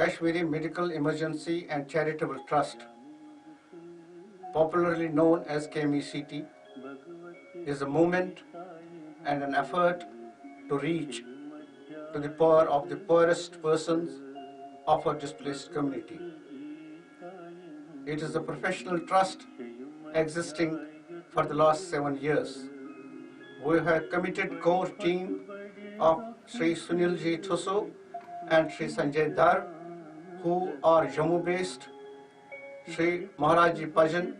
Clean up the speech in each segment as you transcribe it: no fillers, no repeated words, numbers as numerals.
Kashmiri Medical Emergency and Charitable Trust, popularly known as KMECT, is a movement and an effort to reach to the poor of the poorest persons of our displaced community. It is a professional trust existing for the last 7 years. We have a committed core team of Sri Sunilji Thuso and Sri Sanjay Dar, who are Jammu-based, Sri Maharaji Pajan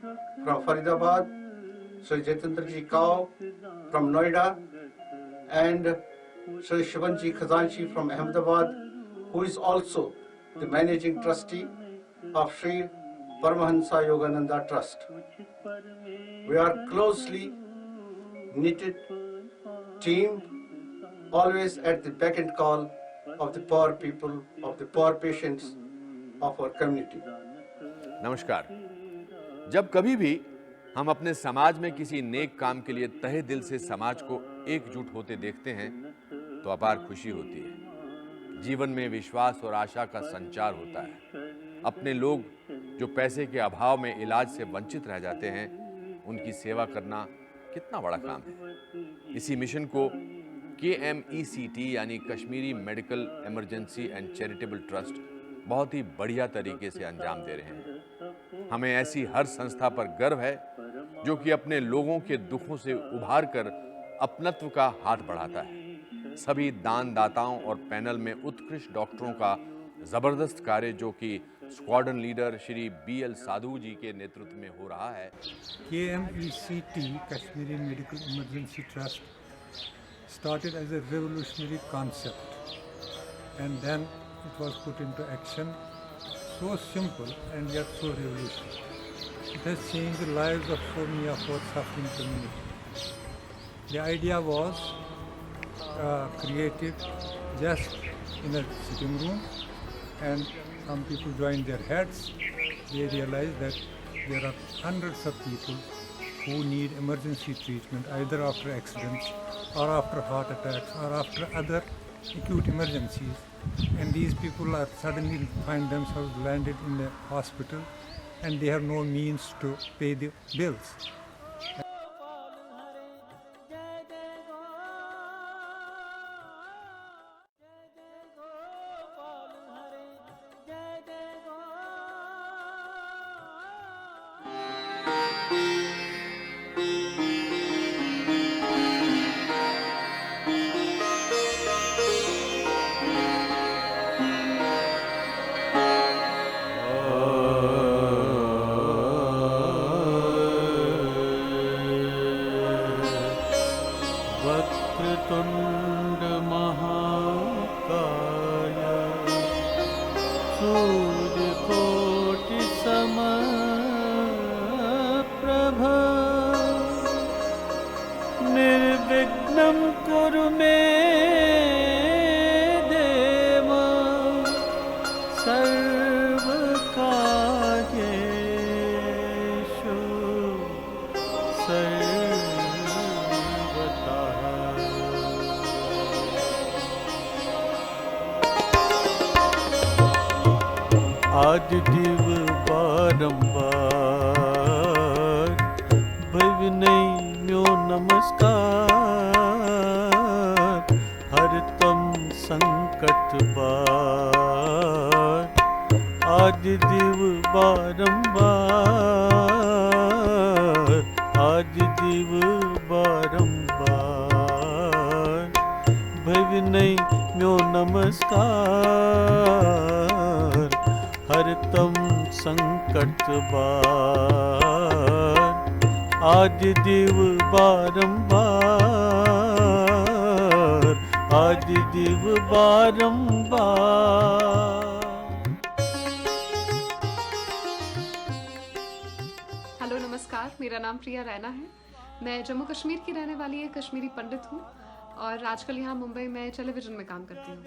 from Faridabad, Sri Jaitendraji Kao from Noida, and Sri Shivanji Khazanchi from Ahmedabad, who is also the managing trustee of Sri Paramahansa Yogananda Trust. We are closely knitted team, always at the beck and call of the poor people, of the poor patients of our community. नमस्कार। जब कभी भी हम अपने समाज में किसी नेक काम के लिए तहे दिल से समाज को एकजुट होते देखते हैं तो अपार खुशी होती है। जीवन में विश्वास और आशा का संचार होता है। अपने लोग जो पैसे के अभाव में इलाज से वंचित रह जाते हैं, उनकी सेवा करना कितना बड़ा काम है। इसी मिशन को KMECT यानी Kashmiri medical emergency and charitable trust बहुत ही बढ़िया तरीके से अंजाम दे रहे हैं। हमें ऐसी हर संस्था पर गर्व है जो कि अपने लोगों के दुखों से उभार कर अपनत्व का हाथ बढ़ाता है। सभी दानदाताओं और पैनल में उत्कृष्ट डॉक्टरों का जबरदस्त कार्य जो कि स्क्वाड्रन लीडर श्री BL साधु जी के नेतृत्व में हो रहा है। KMECT, Kashmiri Medical Emergency Trust, started as a revolutionary concept and then it was put into action. So simple and yet so revolutionary. It has changed the lives of so many of our suffering community. The idea was created just in a sitting room, and some people joined their heads. They realized that there are hundreds of people who need emergency treatment either after accidents or after heart attacks or after other acute emergencies, and these people are suddenly find themselves landed in the hospital and they have no means to pay the bills. Vakratunda महाकाय सूर्यकोटि समप्रभ निर्विघ्नं कुरु मे देव सर्वकार्येषु आज दिव बारंबार भविनय म्यो नमस्कार हरतम संकट बार आज दिव बारंबार आज दिव बारंबार भविनय म्यो नमस्कार हरतम संकट बार आज दिव बारंबार आज दिव बारंबार। हेलो नमस्कार, मेरा नाम प्रिया रैना है। मैं जम्मू कश्मीर की रहने वाली एक कश्मीरी पंडित हूँ और आजकल यहाँ मुंबई में टेलीविज़न में काम करती हूँ।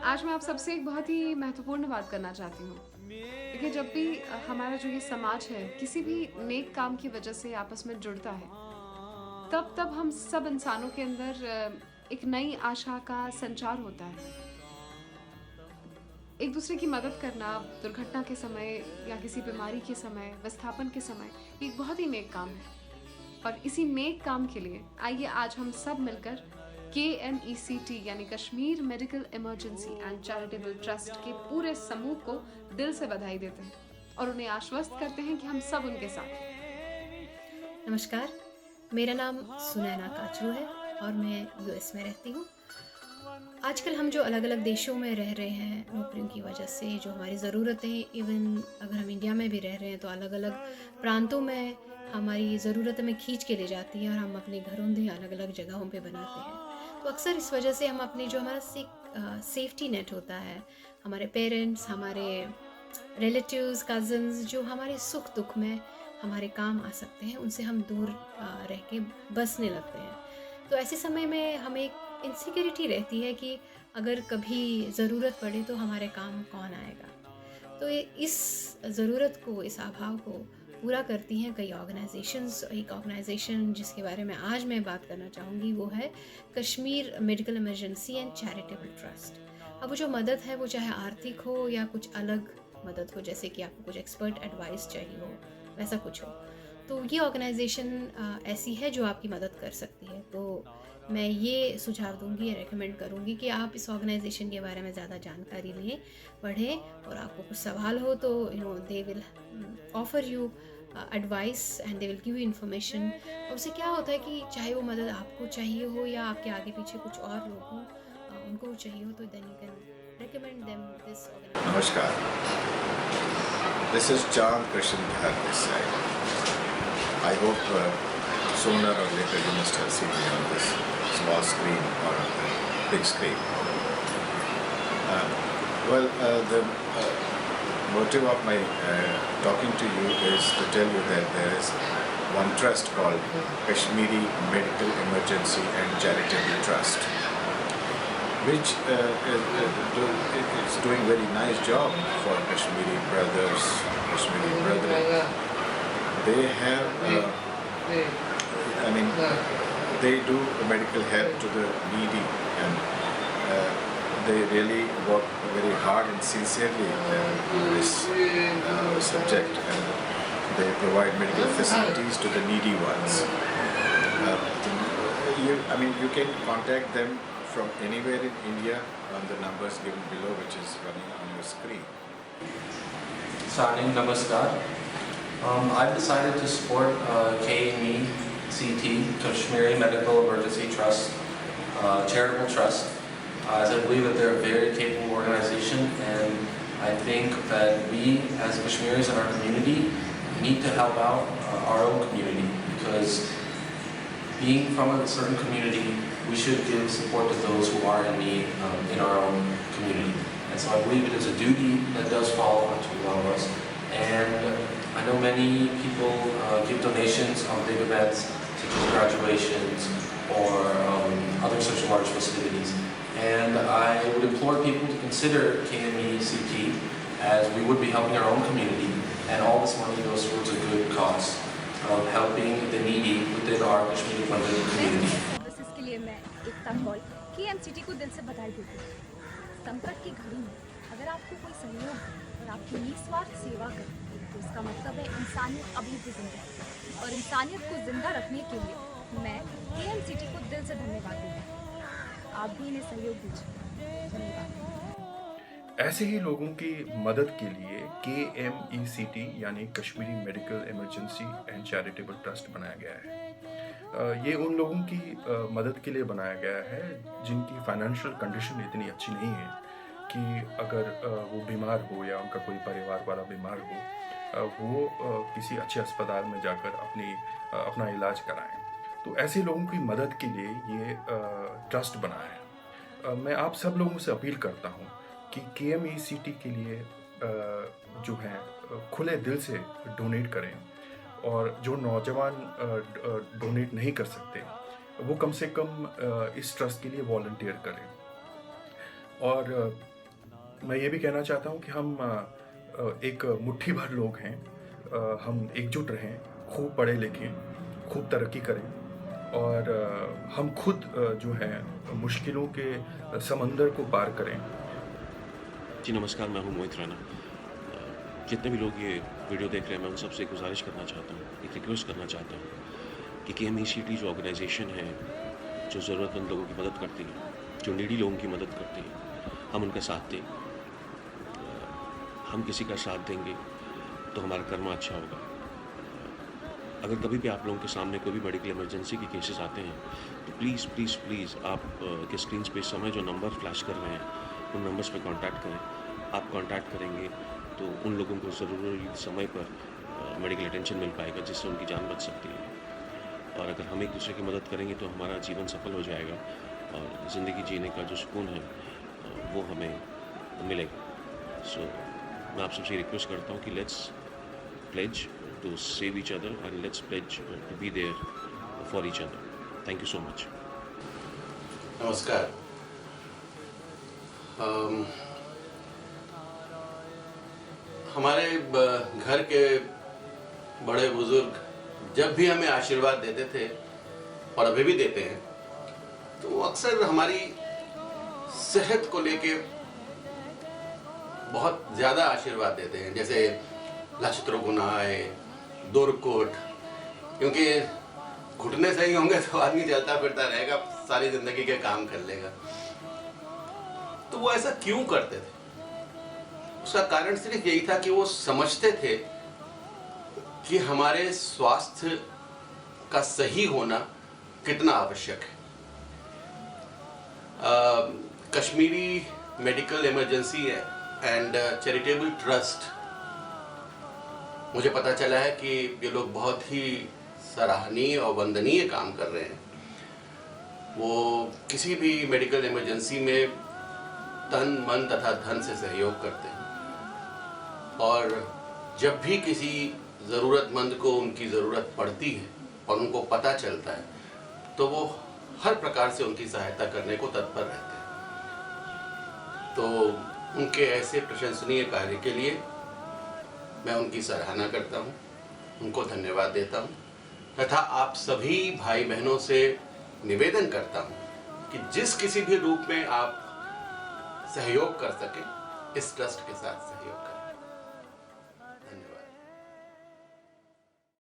आज मैं आप सबसे एक बहुत ही महत्वपूर्ण बात करना चाहती हूँ। देखिए, जब भी हमारा जो ये समाज है किसी भी नेक काम की वजह से आपस में जुड़ता है, तब हम सब इंसानों के अंदर एक नई आशा का संचार होता है। एक दूसरे की मदद करना दुर्घटना के समय या किसी बीमारी के समय, विस्थापन के समय, ये एक बहुत ही नेक काम है। और इसी नेक काम के लिए आइए आज हम सब मिलकर KMECT यानी Kashmir medical emergency and charitable trust के पूरे समूह को दिल से बधाई देते हैं और उन्हें आश्वस्त करते हैं कि हम सब उनके साथ हैं। नमस्कार, मेरा नाम सुनैना काचरू है और मैं US में रहती हूँ। आजकल हम जो अलग अलग देशों में रह रहे हैं नौकरियों की वजह से, जो हमारी ज़रूरतें, इवन अगर हम इंडिया में भी रह रहे हैं तो अलग अलग प्रांतों में हमारी ज़रूरत में खींच के ले जाती है और हम अपने घरोंदे अलग अलग जगहों पे बनाते हैं। तो अक्सर इस वजह से हम अपने जो हमारा सेफ्टी नेट होता है, हमारे पेरेंट्स, हमारे रिलेटिव्स, कज़न्स जो हमारे सुख दुख में हमारे काम आ सकते हैं, उनसे हम दूर रह के बसने लगते हैं। तो ऐसे समय में हमें एक इनसिक्योरिटी रहती है कि अगर कभी ज़रूरत पड़े तो हमारे काम कौन आएगा। तो इस ज़रूरत को, इस अभाव को पूरा करती हैं कई ऑर्गेनाइजेशंस। एक ऑर्गेनाइजेशन जिसके बारे में आज मैं बात करना चाहूँगी वो है Kashmir medical emergency and charitable trust. अब वो जो मदद है वो चाहे आर्थिक हो या कुछ अलग मदद हो, जैसे कि आपको कुछ एक्सपर्ट एडवाइस चाहिए हो, वैसा कुछ हो, तो ये ऑर्गेनाइजेशन ऐसी है जो आपकी मदद कर सकती है। तो मैं ये सुझाव दूंगी, रेकमेंड करूंगी कि आप इस ऑर्गेनाइजेशन के बारे में ज़्यादा जानकारी लें, पढ़ें, और आपको कुछ सवाल हो तो they will offer you advice and they will give you information. और उससे क्या होता है कि चाहे वो मदद आपको चाहिए हो या आपके आगे पीछे कुछ और लोग हों उनको चाहिए हो, तो then you can recommend them this organization. Namaskar. This is Chan Krishan Bihar this side. I hope sooner or later you must have seen me on this small screen or big screen. The motive of my talking to you is to tell you that there is one trust called Kashmiri Medical Emergency and Charitable Trust, which is doing very nice job for Kashmiri brothers, Kashmiri brethren. They have, they do medical help to the needy, and they really work very hard and sincerely in this subject, and they provide medical facilities to the needy ones. You can contact them from anywhere in India on the numbers given below, which is running on your screen. Sani, namaskar. I've decided to support KMECT, Kashmiri Medical Emergency Trust, charitable trust, as I believe that they're a very capable organization, and I think that we as Kashmiris in our community need to help out our own community, because being from a certain community, we should give support to those who are in need in our own community. And so I believe it is a duty that does fall onto all of us. And I know many people give donations on big events such as graduations or other such large festivities. And I would implore people to consider KMECT, as we would be helping our own community, and all this money goes towards a good cause of helping the needy within our Kashmiri funded community. के लिए मैं एकता Kaul KMCT को दिल से बधाई देती हूँ। संकट की घड़ी में अगर आपको कोई सहयोग और आपकी निस्वार्थ सेवा करे तो इसका मतलब है इंसानियत अभी भी जिंदा है, और इंसानियत को जिंदा रखने के लिए मैं KMCT को दिल से धन्यवाद देती हूँ। आप भी इन्हें सहयोग दीजिए। धन्यवाद। ऐसे ही लोगों की मदद के लिए KMECT यानी Kashmiri medical emergency and charitable trust बनाया गया है। ये उन लोगों की मदद के लिए बनाया गया है जिनकी फाइनेंशियल कंडीशन इतनी अच्छी नहीं है कि अगर वो बीमार हो या उनका कोई परिवार वाला बीमार हो, वो किसी अच्छे अस्पताल में जाकर अपना इलाज कराएं। तो ऐसे लोगों की मदद के लिए ये ट्रस्ट बना है। मैं आप सब लोगों से अपील करता हूँ कि KMECT के लिए जो है खुले दिल से डोनेट करें, और जो नौजवान डोनेट नहीं कर सकते वो कम से कम इस ट्रस्ट के लिए वॉलंटियर करें। और मैं ये भी कहना चाहता हूँ कि हम एक मुट्ठी भर लोग हैं, हम एकजुट रहें, खूब पढ़े लिखें, खूब तरक्की करें, और हम खुद जो है मुश्किलों के समंदर को पार करें। जी नमस्कार, मैं हूं मोहित राणा। जितने भी लोग ये वीडियो देख रहे हैं, मैं उन सबसे गुजारिश करना चाहता हूं, एक रिक्वेस्ट करना चाहता हूं कि KMECT जो ऑर्गेनाइजेशन है, जो ज़रूरतमंद लोगों की मदद करती है, जो नीडी लोगों की मदद करती है, हम उनका साथ दें। हम किसी का साथ देंगे तो हमारा कर्म अच्छा होगा। अगर कभी भी आप लोगों के सामने कोई भी मेडिकल इमरजेंसी के केसेस आते हैं तो प्लीज़ प्लीज़ प्लीज़ आप के स्क्रीन पे इस समय जो नंबर फ्लैश कर रहे हैं उन नंबर्स पे कांटेक्ट करें। आप कांटेक्ट करेंगे तो उन लोगों को ज़रूरी समय पर मेडिकल अटेंशन मिल पाएगा जिससे उनकी जान बच सकती है। और अगर हम एक दूसरे की मदद करेंगे तो हमारा जीवन सफल हो जाएगा और ज़िंदगी जीने का जो सुकून है वो हमें मिलेगा। सो मैं आप सबसे रिक्वेस्ट करता हूँ कि let's pledge to save each other and let's pledge to be there for each other. Thank you so much. नमस्कार। हमारे घर के बड़े बुजुर्ग जब भी हमें आशीर्वाद देते थे और अभी भी देते हैं तो वो अक्सर हमारी सेहत को लेके बहुत ज़्यादा आशीर्वाद देते हैं, जैसे नक्षत्रों को नहाए, दुर्कोट, क्योंकि घुटने सही होंगे तो आदमी चलता फिरता रहेगा, सारी जिंदगी के काम कर लेगा। तो वो ऐसा क्यों करते थे? उसका कारण सिर्फ यही था कि वो समझते थे कि हमारे स्वास्थ्य का सही होना कितना आवश्यक है। Kashmiri medical emergency and charitable trust, मुझे पता चला है कि ये लोग बहुत ही सराहनीय और वंदनीय काम कर रहे हैं। वो किसी भी मेडिकल इमरजेंसी में तन मन तथा धन से सहयोग करते हैं और जब भी किसी ज़रूरतमंद को उनकी ज़रूरत पड़ती है और उनको पता चलता है तो वो हर प्रकार से उनकी सहायता करने को तत्पर रहते हैं। तो उनके ऐसे प्रशंसनीय कार्य के लिए मैं उनकी सराहना करता हूँ, उनको धन्यवाद देता हूँ तथा आप सभी भाई बहनों से निवेदन करता हूँ कि जिस किसी भी रूप में आप सहयोग कर सकें, इस ट्रस्ट के साथ सहयोग करें।